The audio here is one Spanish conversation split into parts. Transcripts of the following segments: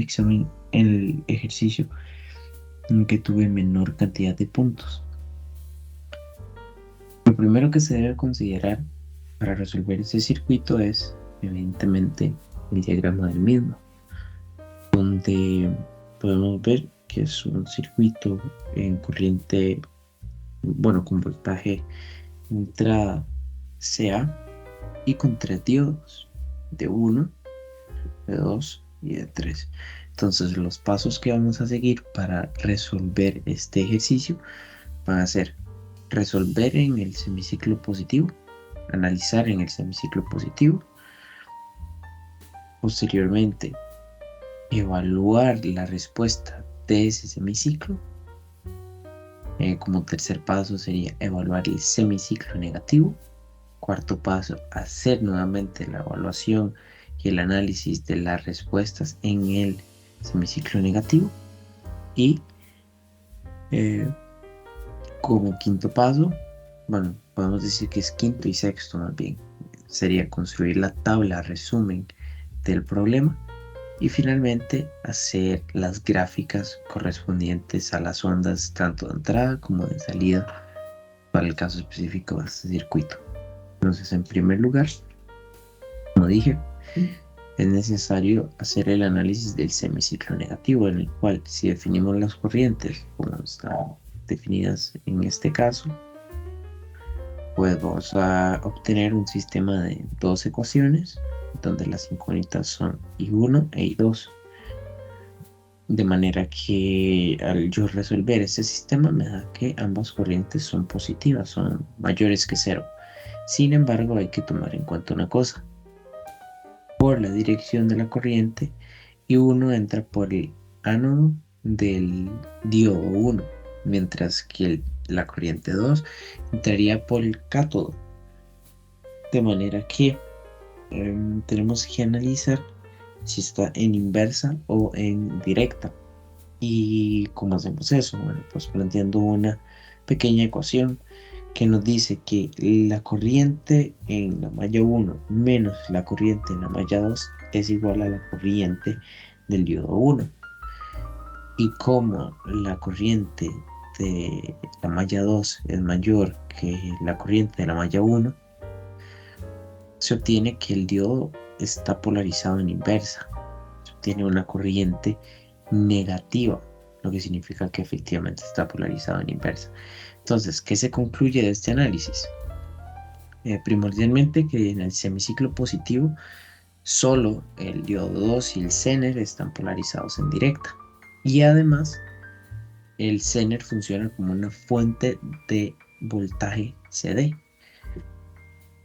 examen, el ejercicio en que tuve menor cantidad de puntos. Lo primero que se debe considerar para resolver ese circuito es, evidentemente, el diagrama del mismo, donde podemos ver que es un circuito en corriente, bueno, con voltaje entrada CA y con tres diodos de 1, de 2 y de 3. Entonces los pasos que vamos a seguir para resolver este ejercicio van a ser resolver en el semiciclo positivo, analizar en el semiciclo positivo, posteriormente evaluar la respuesta de ese semiciclo. Como tercer paso sería evaluar el semiciclo negativo. Cuarto paso, hacer nuevamente la evaluación y el análisis de las respuestas en el semiciclo negativo. Y como quinto paso, bueno, podemos decir que es quinto y sexto más bien, sería construir la tabla resumen del problema y finalmente hacer las gráficas correspondientes a las ondas tanto de entrada como de salida para el caso específico de este circuito. Entonces, en primer lugar, como dije, es necesario hacer el análisis del semiciclo negativo, en el cual si definimos las corrientes como están definidas en este caso, pues vamos a obtener un sistema de dos ecuaciones donde las incógnitas son I1 e I2. De manera que al yo resolver este sistema me da que ambas corrientes son positivas, son mayores que cero. Sin embargo, hay que tomar en cuenta una cosa. Por la dirección de la corriente, I1 entra por el ánodo del diodo 1, mientras que la corriente 2 entraría por el cátodo. De manera que tenemos que analizar si está en inversa o en directa. ¿Y cómo hacemos eso? Bueno, pues planteando una pequeña ecuación que nos dice que la corriente en la malla 1 menos la corriente en la malla 2 es igual a la corriente del diodo 1. Y como la corriente de la malla 2 es mayor que la corriente de la malla 1, se obtiene que el diodo está polarizado en inversa. Se obtiene una corriente negativa, lo que significa que efectivamente está polarizado en inversa. Entonces, ¿qué se concluye de este análisis? Primordialmente que en el semiciclo positivo solo el diodo 2 y el Zener están polarizados en directa. Y además, el Zener funciona como una fuente de voltaje CD.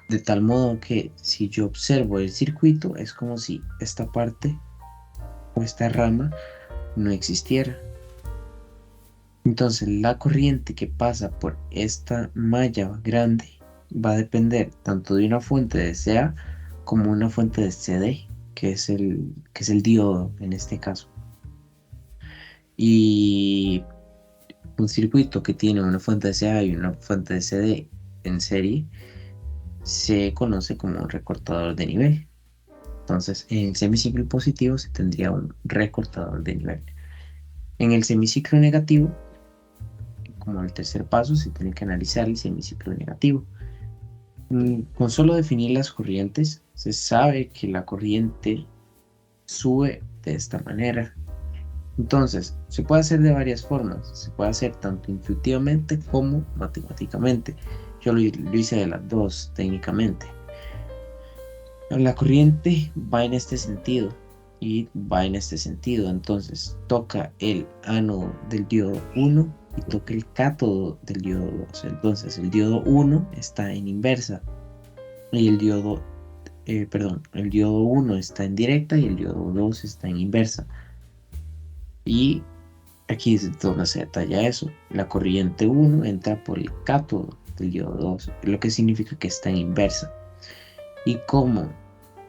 De tal modo que si yo observo el circuito, es como si esta parte o esta rama no existiera. Entonces, la corriente que pasa por esta malla grande va a depender tanto de una fuente de CA como una fuente de CD, que es el diodo en este caso. Y un circuito que tiene una fuente de CA y una fuente de CD en serie se conoce como un recortador de nivel. Entonces, en el semiciclo positivo se tendría un recortador de nivel. En el semiciclo negativo, como el tercer paso, se tiene que analizar el semiciclo negativo. Con solo definir las corrientes, se sabe que la corriente sube de esta manera. Entonces, se puede hacer de varias formas. Se puede hacer tanto intuitivamente como matemáticamente. Yo lo hice de las dos técnicamente. La corriente va en este sentido y va en este sentido. Entonces, toca el ánodo del diodo 1 y toca el cátodo del diodo 2. Entonces, el diodo 1 está en inversa y el diodo 1 está en directa y el diodo 2 está en inversa. Y aquí es donde se detalla eso. La corriente 1 entra por el cátodo del diodo 2, lo que significa que está en inversa. Y como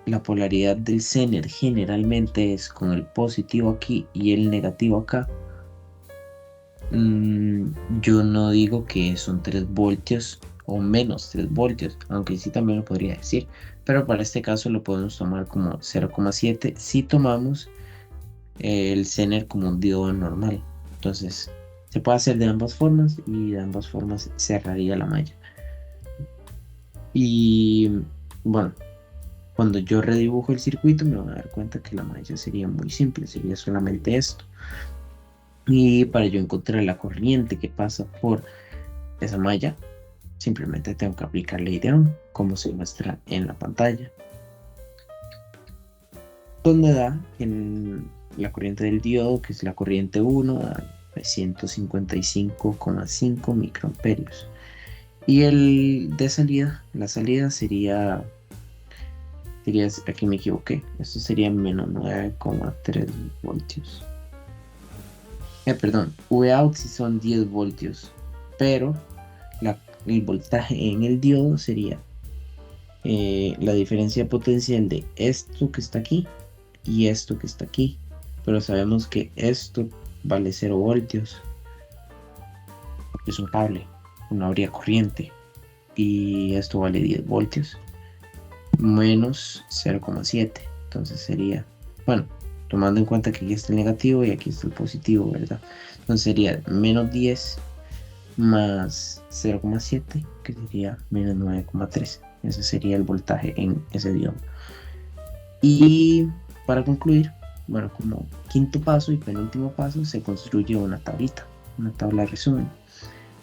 la polaridad del Zener generalmente es con el positivo aquí y el negativo acá, yo no digo que son 3 voltios o menos 3 voltios, aunque sí también lo podría decir, pero para este caso lo podemos tomar como 0,7 si tomamos el Zener como un diodo normal. Entonces, se puede hacer de ambas formas y de ambas formas cerraría la malla. Y bueno, cuando yo redibujo el circuito me voy a dar cuenta que la malla sería muy simple, sería solamente esto. Y para yo encontrar la corriente que pasa por esa malla, simplemente tengo que aplicar ley de Ohm, como se muestra en la pantalla, donde da en la corriente del diodo, que es la corriente 1, a 355,5 microamperios. Y el de salida, la salida sería, aquí me equivoqué, esto sería menos 9,3 voltios. Perdón, Vout sí son 10 voltios, pero el voltaje en el diodo sería la diferencia potencial de esto que está aquí y esto que está aquí. Pero sabemos que esto vale 0 voltios porque es un cable, no habría corriente. Y esto vale 10 voltios menos 0,7. Entonces sería, bueno, tomando en cuenta que aquí está el negativo y aquí está el positivo, ¿verdad? Entonces sería menos 10 más 0,7, que sería menos 9,3. Ese sería el voltaje en ese diodo. Y para concluir, bueno, como quinto paso y penúltimo paso, se construye una tablita, una tabla de resumen,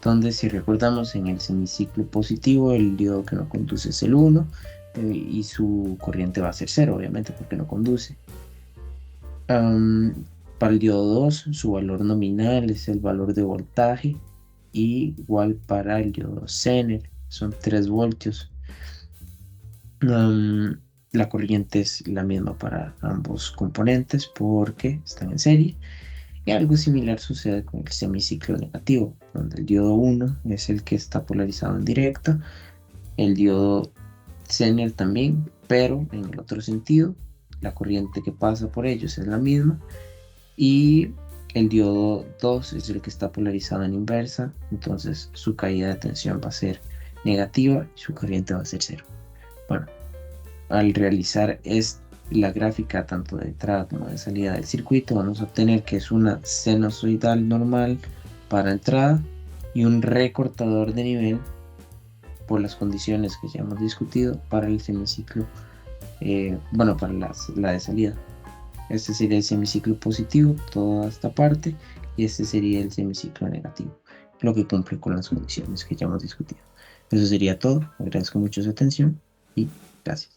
donde si recordamos en el semiciclo positivo, el diodo que no conduce es el 1 y su corriente va a ser 0, obviamente, porque no conduce. Para el diodo 2, su valor nominal es el valor de voltaje, y igual para el diodo Zener, son 3 voltios. La corriente es la misma para ambos componentes porque están en serie. Y algo similar sucede con el semiciclo negativo, donde el diodo 1 es el que está polarizado en directa, el diodo Zener también, pero en el otro sentido, la corriente que pasa por ellos es la misma, y el diodo 2 es el que está polarizado en inversa, entonces su caída de tensión va a ser negativa y su corriente va a ser cero. Bueno, al realizar la gráfica tanto de entrada como de salida del circuito, vamos a obtener que es una sinusoidal normal para entrada y un recortador de nivel por las condiciones que ya hemos discutido para el semiciclo, bueno, para la de salida. Este sería el semiciclo positivo, toda esta parte, y este sería el semiciclo negativo, lo que cumple con las condiciones que ya hemos discutido. Eso sería todo. Agradezco mucho su atención y gracias.